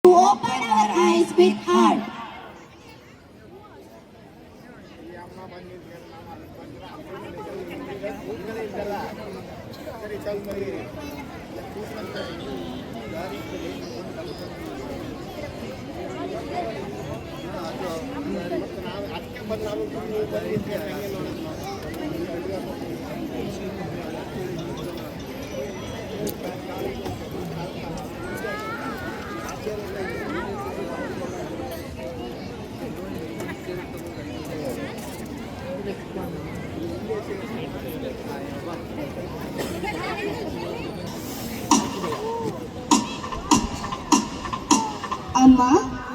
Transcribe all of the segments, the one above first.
to open our eyes with heart. ಅಮ್ಮ,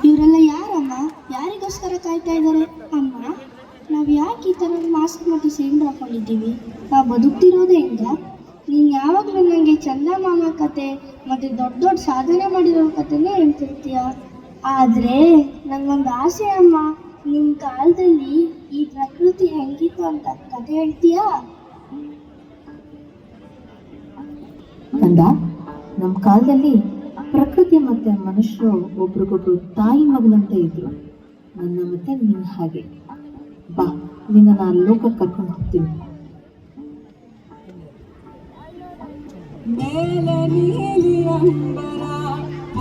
ಇವರೆಲ್ಲ ಯಾರಮ್ಮ? ಯಾರಿಗೋಸ್ಕರ ಕಾಯ್ತಾ ಇದ್ದಾರೆ? ಅಮ್ಮ, ನಾವು ಯಾಕೆ ಈ ಥರ ಮಾಸ್ಕ್ ಮತ್ತು ಸಿಲಿಂಡರ್ ಹಾಕೊಂಡಿದ್ದೀವಿ? ನಾವು ಬದುಕ್ತಿರೋದೇ ಹೆಂಗ? ನೀನು ಯಾವಾಗಲೂ ನನಗೆ ಚಂದಮಾಮ ಕತೆ ಮತ್ತು ದೊಡ್ಡ ದೊಡ್ಡ ಸಾಧನೆ ಮಾಡಿರೋ ಕತೆನೇ ಹೇಳ್ತಿರ್ತೀಯ. ಆದರೆ ನನಗೊಂದು ಆಸೆ ಅಮ್ಮ, ನಿಮ್ಮ ಕಾಲದಲ್ಲಿ ಈ ಪ್ರಕೃತಿ ಹೆಂಗಿತ್ತು ಅಂತ ಕತೆ ಹೇಳ್ತೀಯಾ? ಕಂದ, ನಮ್ಮ ಕಾಲದಲ್ಲಿ ಪ್ರಕೃತಿ ಮತ್ತೆ ಮನುಷ್ಯರು ಒಬ್ರಿಗೊಬ್ರು ತಾಯಿ ಮಗನಂತೆ ಇದ್ರು. ನನ್ನ ಮತ್ತೆ ನಿನ್ನ ಹಾಗೆ. ಬಾ, ನಿನ್ನ ನಾನು ಲೋಕಕ್ಕೆ ಕರ್ಕೊಂಡು ಹೋಗ್ತೀನಿ. ಮೇಲೆ ನೀಲಿ ಅಂಬರ,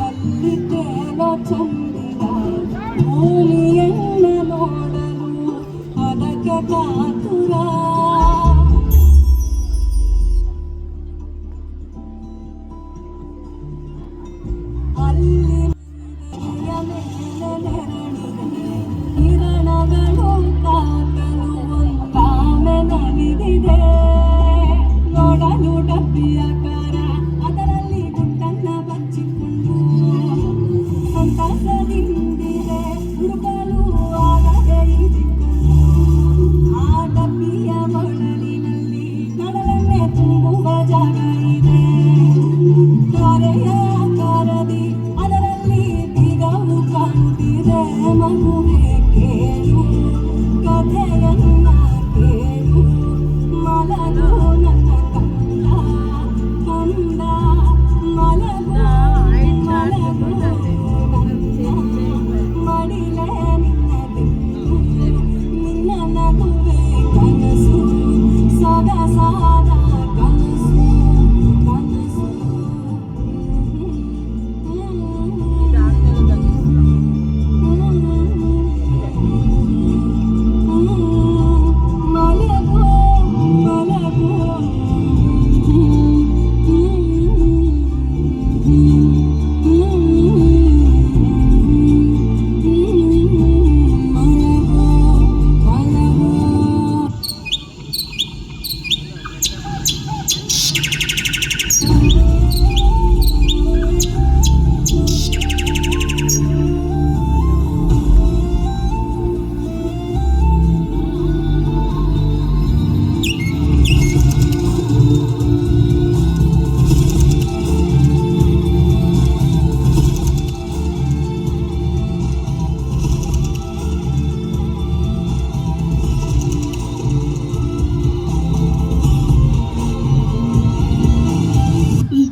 ಅಲ್ಲಿ ತೇಲೋ ಚಂದಿರ, ಭೂಮಿಯನ್ನ ನೋಡಲು ಅದಕ್ಕೆ ಕಾತುರ. ಅಲ್ಲಿ ಕಿರಣಗಳು ತಾಕಲು ಒಂದಾಮೆ ನಲಿದಿದೆ. ನೋಡಲು ಡಬ್ಬಿಯಾಕಾರ, ಅದರಲ್ಲಿ ಗುಟ್ಟನ್ನ ಬಚ್ಚಿಕೊಂಡು ಸಂತಸದಿಂದಿದೆ. ಹುಡುಕಲು ಆಗದೆ ಇದ್ದಿಕೊಂಡು ಆ ಡಬ್ಬಿಯ ಒಡಲಿನಲ್ಲಿ ಕಡಲನ್ನೇ ತುಂಬುವ ಜಾಗ ಇದೆ. ತಾರೆಯ ಆಕಾರದಿ ಅದರಲ್ಲಿ ಬೀಗವು ಕಾಣುತ್ತಿದೆ. ಮಗುವೆ ಕೇಳು, ಕಥೆಯನ್ನ ಕೇಳು, ಮಲಗು ನನ್ನ ಕಂದ ಕಂದ, ಮಲಗು ಮಲಗು ನನ್ನ ಮಡಿಲೆ ನಿನ್ನ ಬಿಟ್ಟು, ನಿನ್ನ ನಗುವೆ ಕನಸು, ಸೊಗಸಾದ ಕನಸು ಕನಸು. ಮಲಗು ಮಲಗು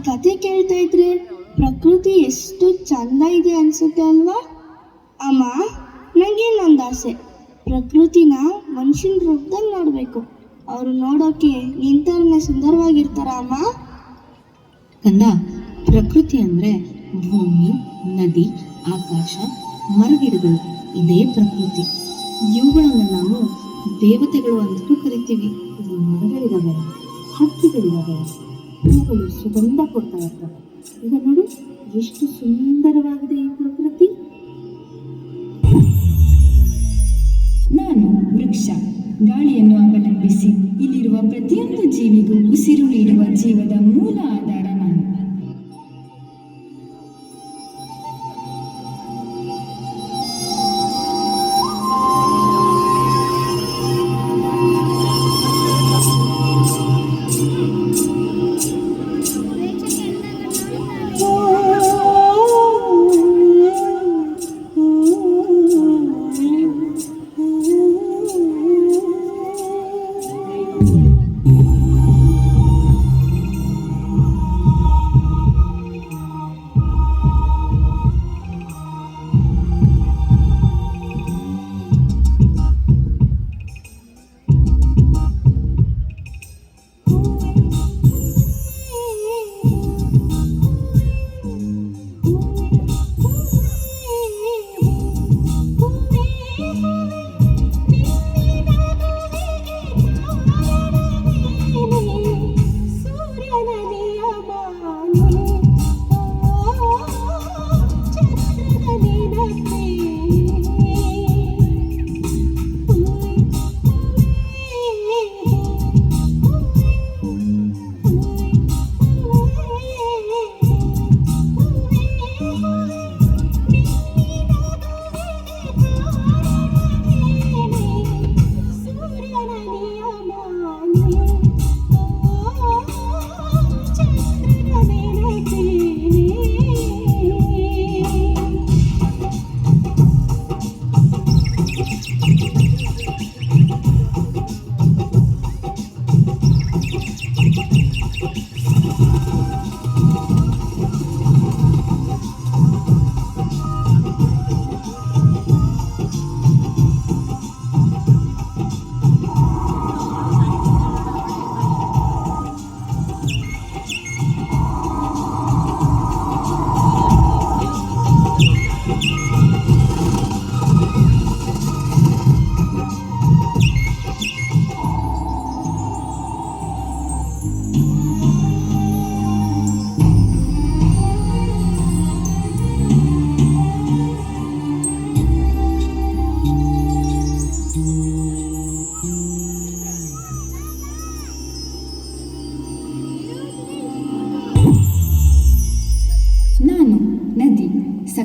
ಕತೆ ಕೇಳ್ತಾ ಇದ್ರೆ ಪ್ರಕೃತಿ ಎಷ್ಟು ಚಂದ ಇದೆ ಅನ್ಸುತ್ತೆ ಅಲ್ವಾ? ಅಮ್ಮ, ನನಗೇನೊಂದು ಆಸೆ, ಪ್ರಕೃತಿನ ಮನುಷ್ಯನ ರೂಪದಲ್ಲಿ ನೋಡಬೇಕು. ಅವರು ನೋಡೋಕೆ ನಿಂತರನೇ ಸುಂದರವಾಗಿರ್ತಾರ ಅಮ್ಮ? ಕಂದ, ಪ್ರಕೃತಿ ಅಂದ್ರೆ ಭೂಮಿ, ನದಿ, ಆಕಾಶ, ಮರಗಿಡಗಳು, ಇದೇ ಪ್ರಕೃತಿ. ಇವುಗಳನ್ನು ನಾವು ದೇವತೆಗಳು ಅಂತಲೂ ಕರಿತೀವಿ. ಇಲ್ಲಿ ಮರಗಳಿದಾವೆ, ಹಕ್ಕಿಗಳಿದಾವೆ, ಹೂಗಳು ಸುಗಂಧ ಕೊಡ್ತಾ ಇರ್ತವೆ. ಈಗ ನೋಡಿ, ಎಷ್ಟು ಸುಂದರವಾಗಿದೆ ಈ ಪ್ರಕೃತಿ. ನಾನು ವೃಕ್ಷ, ಗಾಳಿಯನ್ನು ಅವಲಂಬಿಸಿ ಇಲ್ಲಿರುವ ಪ್ರತಿಯೊಂದು ಜೀವಿಗೂ ಉಸಿರು ನೀಡುವ ಜೀವದ ಮೂಲ ಆಧಾರ ನಾನು.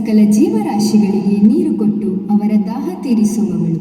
ಸಕಲ ಜೀವರಾಶಿಗಳಿಗೆ ನೀರು ಕೊಟ್ಟು ಅವರ ದಾಹ ತೀರಿಸುವವಳು.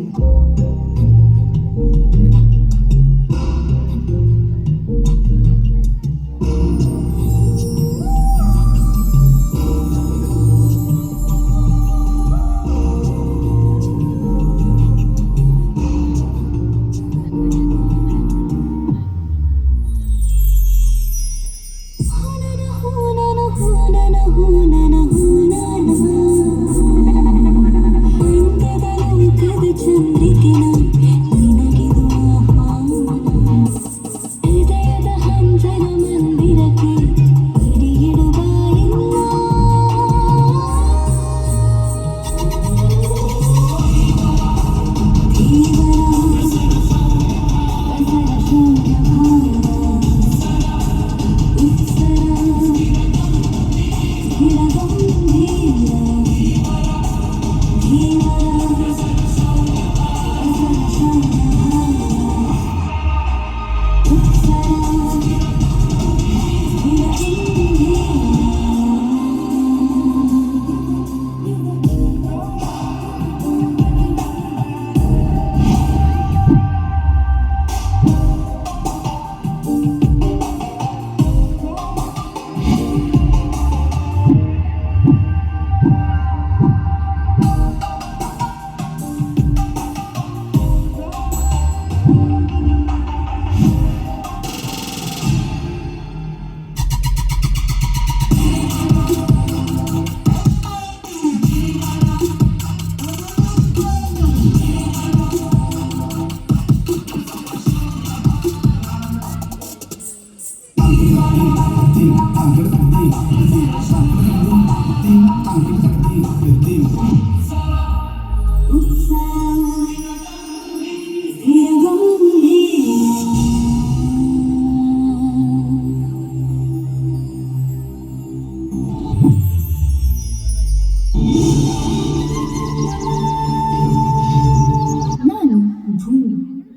ನಾನು ಭೂಮಿ.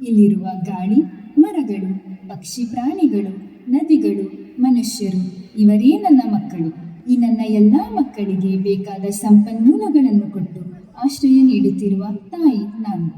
ಇಲ್ಲಿರುವ ಗಾಳಿ, ಮರಗಳು, ಪಕ್ಷಿ, ಪ್ರಾಣಿಗಳು, ನದಿಗಳು, ಮನುಷ್ಯರು ಇವರೇ ನನ್ನ ಮಕ್ಕಳು. ಈ ನನ್ನ ಎಲ್ಲ ಮಕ್ಕಳಿಗೆ ಬೇಕಾದ ಸಂಪನ್ಮೂಲಗಳನ್ನು ಕೊಟ್ಟು ಆಶ್ರಯ ನೀಡುತ್ತಿರುವ ತಾಯಿ ನಾನು.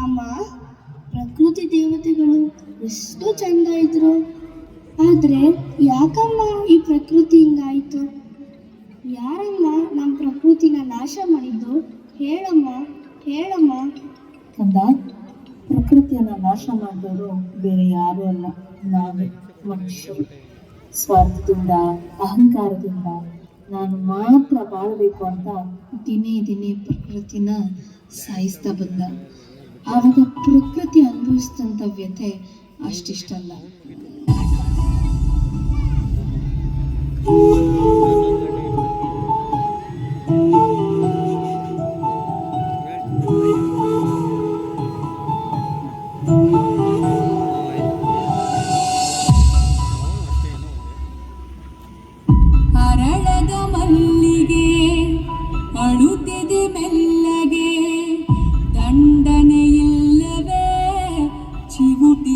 ಅಮ್ಮ, ಪ್ರಕೃತಿ ದೇವತೆಗಳು ಎಷ್ಟು ಚಂದ ಇದ್ರು. ಆದರೆ ಯಾಕಮ್ಮ ಈ ಪ್ರಕೃತಿ ಹಿಂಗಾಯಿತು? ಯಾರಮ್ಮ ನಮ್ಮ ಪ್ರಕೃತಿನ ನಾಶ ಮಾಡಿದ್ದು? ಹೇಳಮ್ಮ, ಹೇಳಮ್ಮ. ಕಂದ, ಪ್ರಕೃತಿಯನ್ನು ನಾಶ ಮಾಡಿದವರು ಬೇರೆ ಯಾರೂ ಅಲ್ಲ, ನಾವೇ ಮನುಷ್ಯರು. ಸ್ವಾರ್ಥದಿಂದ, ಅಹಂಕಾರದಿಂದ ನಾನು ಮಾತ್ರ ಬಾಳಬೇಕು ಅಂತ ದಿನೇ ದಿನೇ ಪ್ರಕೃತಿನ ಸಾಯಿಸ್ತಾ ಬಂದ. ಆವಾಗ ಪ್ರಕೃತಿ ಅನುಭವಿಸಿದಂಥ ವ್ಯಥೆ ಅಷ್ಟಿಷ್ಟಲ್ಲ. ಅರಳದ ಮಲ್ಲಿಗೆ ಅಳುತ್ತಿದೆ ಮೆಲ್ಲಗೆ, ದಂಡನೆ ಇಲ್ಲವೇ ಚಿವುಟಿ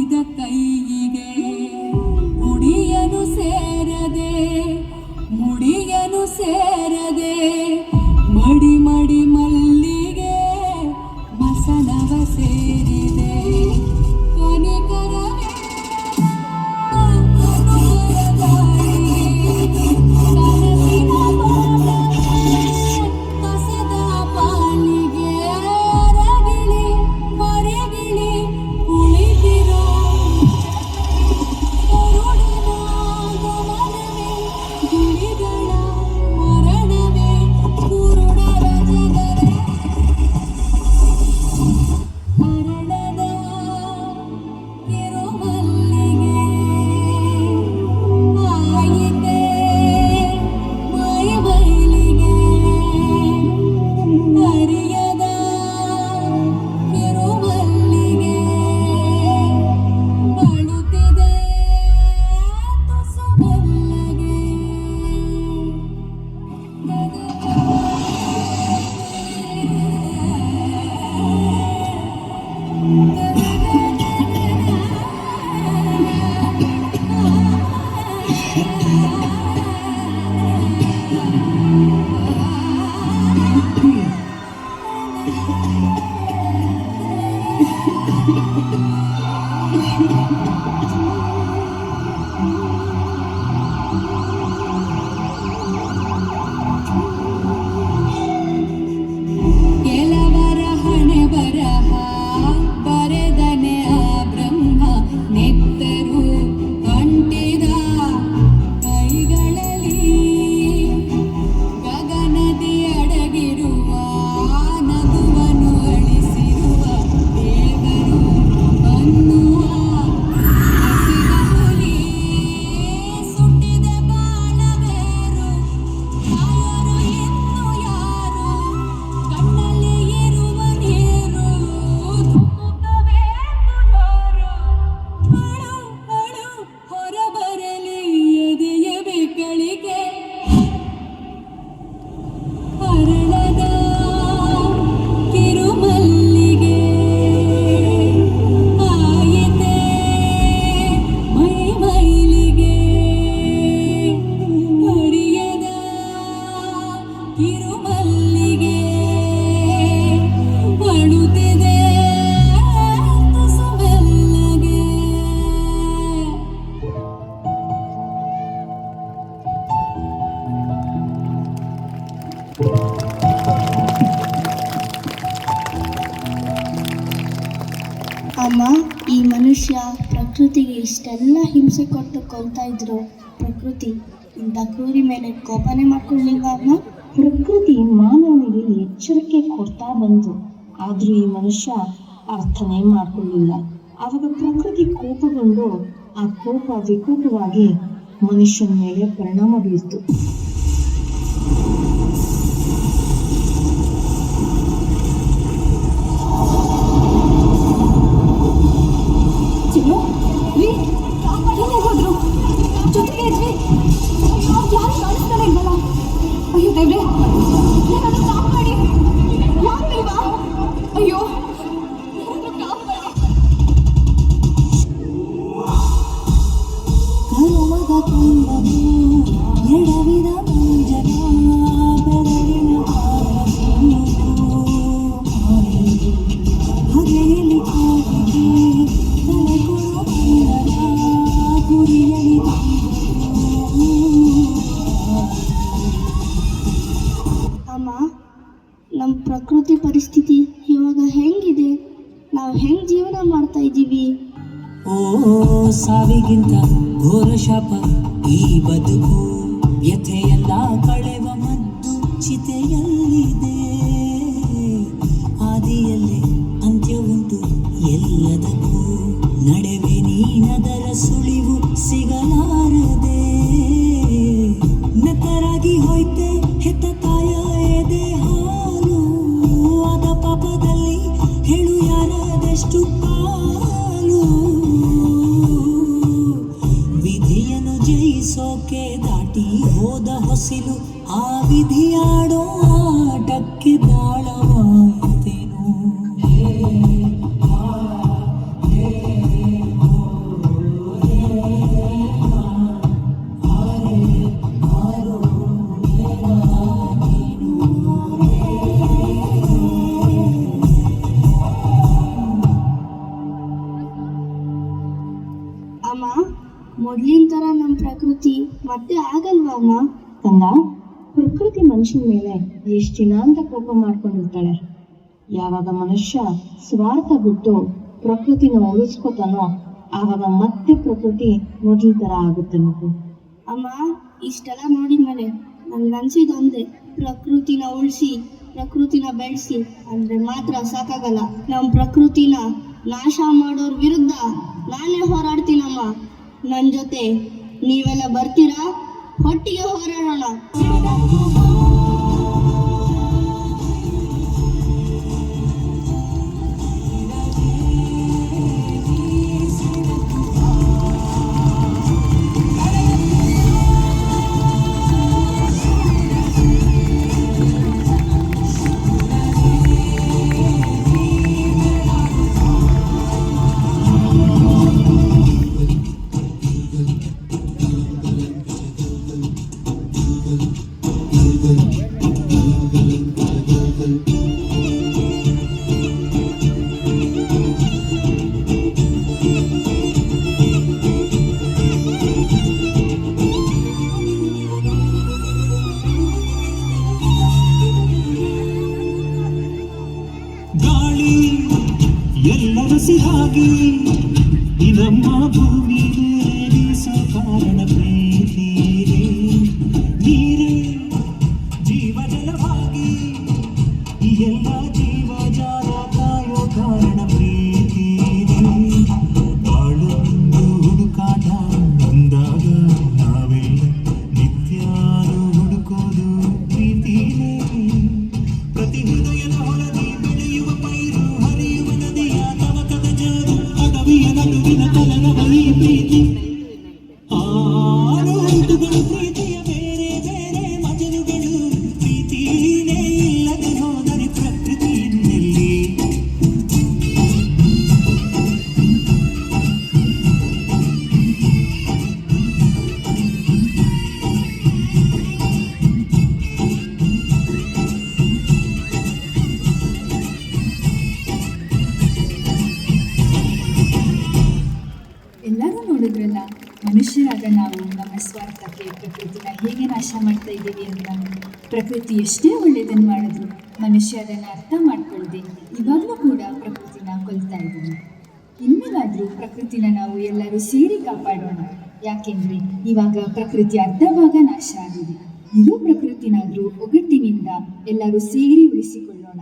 ಕೆಲವರ ಹಣೆ ಬರಹ ಬರೆದನೆ ಆ ಬ್ರಹ್ಮ ನೆತ್ತರು ಅಂಟಿದ ಕೈಗಳಲ್ಲಿ ಗಗನದಿ ಅಡಗಿರುವ ನಗುವನ್ನು ಅಳಿಸಿರುವ ದೇವರು ಅನ್ನುವ ಹಸಿದ ಹುಲಿ ಸುಟ್ಟಿದ ಬಾಣವೇರು ಕಾಯರು ಇನ್ನು ಯಾರು ಕಣ್ಣಲ್ಲಿ ಇರುವ ನೀರು ತುಂಬಬೇಕು ಜೋರು ಅಳು ಅಳು ಹೊರಬರಲಿ ಎದೆಯ ಬೆಕ್ಕಳಿಗೆ ಅರಳದ ಕಿರುಮಲ್ಲಿಗೆ ಆಯಿತೆ ಮೈ ಮೈಲಿಗೆ ಅರಿಯದ ಕಿರುಮಲ್ಲಿಗೆ ಅಳುತ್ತಿದೆ ತುಸು ಮೆಲ್ಲಗೆ. ಅಮ್ಮ, ಈ ಮನುಷ್ಯ ಪ್ರಕೃತಿಗೆ ಇಷ್ಟೆಲ್ಲ ಹಿಂಸೆ ಕೊಟ್ಟು ಕೊಲ್ತಾ ಇದ್ರು. ಪ್ರಕೃತಿ ಇಂಥ ಕ್ರೂರಿ ಮೇಲೆ ಕೋಪನೆ ಮಾಡ್ಕೊಳ್ಳಿಲ್ವಾ ಅಮ್ಮ? ಪ್ರಕೃತಿ ಮಾನವನಿಗೆ ಎಚ್ಚರಿಕೆ ಕೊಡ್ತಾ ಬಂತು, ಆದ್ರೂ ಈ ಮನುಷ್ಯ ಅರ್ಥನೇ ಮಾಡ್ಕೊಳ್ಳಿಲ್ಲ. ಆವಾಗ ಪ್ರಕೃತಿ ಕೋಪಗೊಂಡು ಆ ಕೋಪ ವಿಕೋಪವಾಗಿ ಮನುಷ್ಯನ ಮೇಲೆ ಪರಿಣಾಮ ಬೀರ್ತು. ಚಿನ್ನು, ರೀ, ಎಲ್ಲೇ ಹೋದ್ರು? ಜೊತೆಗೆ ಇದ್ವಿ. ಯಾರು ಕಾಣಿಸ್ತಾನೆ ಇಲ್ವಲ್ಲ? ಅಯ್ಯೋ ದೇವ್ರೆ, ಯಾರಾದ್ರೂ ಕಾಪಾಡಿ. ಯಾರಿಲ್ವಾ? ಅಯ್ಯೋ, ಯಾರಾದ್ರೂ ಕಾಪಾಡಿ. ಕರುಮದ ಕೊಂಡವು ಎಡವಿದ ಮಂಜನ ಬೆರಳಿನ ಹಗೆಯಲ್ಲಿ ಕಾವಿಗೆ ತಲೆ ಕೊಡೋ ಬಂದರ ಗುರಿಯಲ್ಲಿ ಅಮ್ಮ, ನಮ್ಮ ಪ್ರಕೃತಿ ಪರಿಸ್ಥಿತಿ ಇವಾಗ ಹೆಂಗಿದೆ? ನಾವು ಹೆಂಗ್ ಜೀವನ ಮಾಡ್ತಾ ಇದ್ದೀವಿ? ಓ ಸಾವಿಗಿಂತ ಘೋರ ಶಾಪ ಈ ಬದುಕು, ವ್ಯಥೆಯೆಲ್ಲ ಕಳೆವ ಮದ್ದು ಚಿತೆಯಲ್ಲಿದೆ. ಆದಿಯಲ್ಲೇ ಅಂತ್ಯ ಉಂಟು ಎಲ್ಲದಕ್ಕೂ, ನಡೆವೆ ನೀನದರ ಸುಳಿವು ಸಿಗಲಾರದೆ. ನೆತ್ತರಾಗಿ ಹೋಯ್ತೆ ಹೆತ್ತ ತಾಯ ಎದೆ ಹಾಲು, ಆದ ಪಾಪದಲ್ಲಿ ಹೇಳು ಯಾರದೆಷ್ಟು ಪಾಲು. ವಿಧಿಯನ್ನು ಜಯಿಸೋಕೆ ದಾಟಿ ಹೋದ ಹೊಸಿಲು, ಆ ವಿಧಿಯಾಡೋ ಆಟಕ್ಕೆ ಬಾಳವಾಯಿತೇನು. ಅಮ್ಮ, ಮೊದ್ಲಿನ ಥರ ನಮ್ಮ ಪ್ರಕೃತಿ ಮತ್ತೆ ಆಗಲ್ವಾ ಅಮ್ಮ? ಕಂದ, ಪ್ರಕೃತಿ ಮನುಷ್ಯನ ಮೇಲೆ ಎಷ್ಟು ದಿನ ಅಂತ ಕೋಪ ಮಾಡ್ಕೊಂಡಿರ್ತಾಳೆ. ಯಾವಾಗ ಮನುಷ್ಯ ಸ್ವಾರ್ಥ ಬಿಟ್ಟು ಪ್ರಕೃತಿನ ಉಳಿಸ್ಕೊತಾನೋ ಆವಾಗ ಮತ್ತೆ ಪ್ರಕೃತಿ ಮೊದಲ ತರ ಆಗುತ್ತೆ ಮಗು. ಅಮ್ಮ, ಇಷ್ಟೆಲ್ಲ ನೋಡಿದ್ಮೇಲೆ ನನ್ಗನ್ಸಿದೊಂದೇ, ಪ್ರಕೃತಿನ ಉಳಿಸಿ ಪ್ರಕೃತಿನ ಬೆಳೆಸಿ ಅಂದ್ರೆ ಮಾತ್ರ ಸಾಕಾಗಲ್ಲ. ನಮ್ಮ ಪ್ರಕೃತಿನ ನಾಶ ಮಾಡೋರ್ ವಿರುದ್ಧ ನಾನೇ ಹೋರಾಡ್ತೀನಮ್ಮ. ನನ್ನ ಜೊತೆ ನೀವೆಲ್ಲ ಬರ್ತೀರಾ? ಒಟ್ಟಿಗೆ ಹೋರಾಡೋಣ. ಬೆಳಗಿ ಈ ನಮ್ಮ ಭೂಮಿ ಬೀಸೋ ಕಾರಣ ಪ್ರೀತಿ ನೀರೇ ಜೀವ ಜಲವಾಗಿ ಈ ಎಲ್ಲ ಜೀವ ಜಾಲ ಕಾಯೋ ಕಾರಣ ಪ್ರೀತಿ ಬಾಳೊಂದು ಹುಡುಕಾಟ ಬಂದಾಗ ನಾವೆಲ್ಲ ನಿತ್ಯಾನು ಹುಡುಕೋದು ಪ್ರೀತಿನೇ ಪ್ರತಿ ಹೃದಯದ ಹೊರದಿ ಬೆಳೆಯುವ ಪೈರು ಹರಿಯುವ ನದಿಯ ತವಕದ ಜಾರು ಅಡವಿಯ ನಡುವಿನ ಕಲರವ ಈ ಪ್ರೀತಿ ಆರು ಋತುಗಳು ಪ್ರೀತಿಯ ಬೇರೆ ಬೇರೆ ಮಜಲುಗಳು ಪ್ರೀತಿನೇ ಇಲ್ಲದೆ ಹೋದರೆ ಪ್ರಕೃತಿ ಇನ್ನೆಲ್ಲಿ ಎಲ್ಲರೂ ನೋಡಿದ್ರಲ್ಲ, ಮನುಷ್ಯರಾದ ನಾವು ನಮ್ಮ ಸ್ವಾರ್ಥಕ್ಕೆ ಪ್ರಕೃತಿನ ಹೇಗೆ ನಾಶ ಮಾಡ್ತಾ ಇದ್ದೀವಿ ಅಂತ. ಪ್ರಕೃತಿ ಎಷ್ಟೇ ಒಳ್ಳೆಯದನ್ನು ಮಾಡಿದ್ರು ಮನುಷ್ಯ ಅದನ್ನು ಅರ್ಥ ಮಾಡ್ಕೊಳ್ಳದೆ ಇವಾಗಲೂ ಕೂಡ ಪ್ರಕೃತಿನ ಕೊಲ್ತಾ ಇದ್ದಾನೆ. ಇನ್ಮೇಲಾದರೂ ಪ್ರಕೃತಿನ ನಾವು ಎಲ್ಲರೂ ಸೇರಿ ಕಾಪಾಡೋಣ. ಯಾಕೆಂದರೆ ಇವಾಗ ಪ್ರಕೃತಿ ಅರ್ಧ ಭಾಗ ನಾಶ ಆಗಿದೆ. ಇದು ಪ್ರಕೃತಿನಾದರೂ ಒಗ್ಗಟ್ಟಿನಿಂದ ಎಲ್ಲರೂ ಸೇರಿ ಉಳಿಸಿಕೊಳ್ಳೋಣ.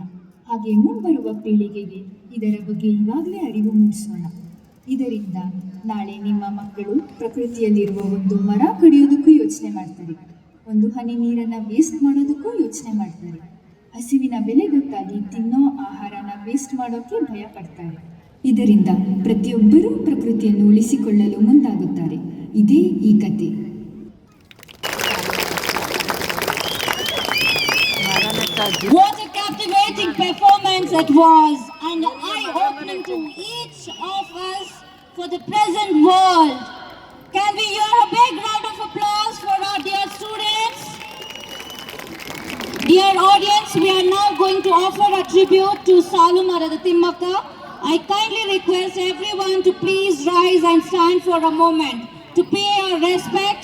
ಹಾಗೆ ಮುಂಬರುವ ಪೀಳಿಗೆಗೆ ಇದರ ಬಗ್ಗೆ ಇವಾಗಲೇ ಅರಿವು ಮೂಡಿಸೋಣ. ಇದರಿಂದ ನಾಳೆ ನಿಮ್ಮ ಮಕ್ಕಳು ಪ್ರಕೃತಿಯಲ್ಲಿರುವ ಒಂದು ಮರ ಕಡಿಯೋದಕ್ಕೂ ಯೋಚನೆ ಮಾಡ್ತಾರೆ, ಒಂದು ಹನಿ ನೀರನ್ನು ವೇಸ್ಟ್ ಮಾಡೋದಕ್ಕೂ ಯೋಚನೆ ಮಾಡ್ತಾರೆ. ಹಸಿವಿನ ಬೆಲೆ ಗೊತ್ತಾಗಿ ತಿನ್ನೋ ಆಹಾರನ ವೇಸ್ಟ್ ಮಾಡೋಕ್ಕೆ ಭಯ ಪಡ್ತಾರೆ. ಇದರಿಂದ ಪ್ರತಿಯೊಬ್ಬರೂ ಪ್ರಕೃತಿಯನ್ನು ಉಳಿಸಿಕೊಳ್ಳಲು ಮುಂದಾಗುತ್ತಾರೆ. ಇದೇ ಈ ಕತೆ. What a captivating performance it was, and eye-opening to each of us for the present world. Can we hear a big round of applause for our dear students? Dear audience, we are now going to offer a tribute to Salu Marada Timmaka. I kindly request everyone to please rise and stand for a moment to pay our respect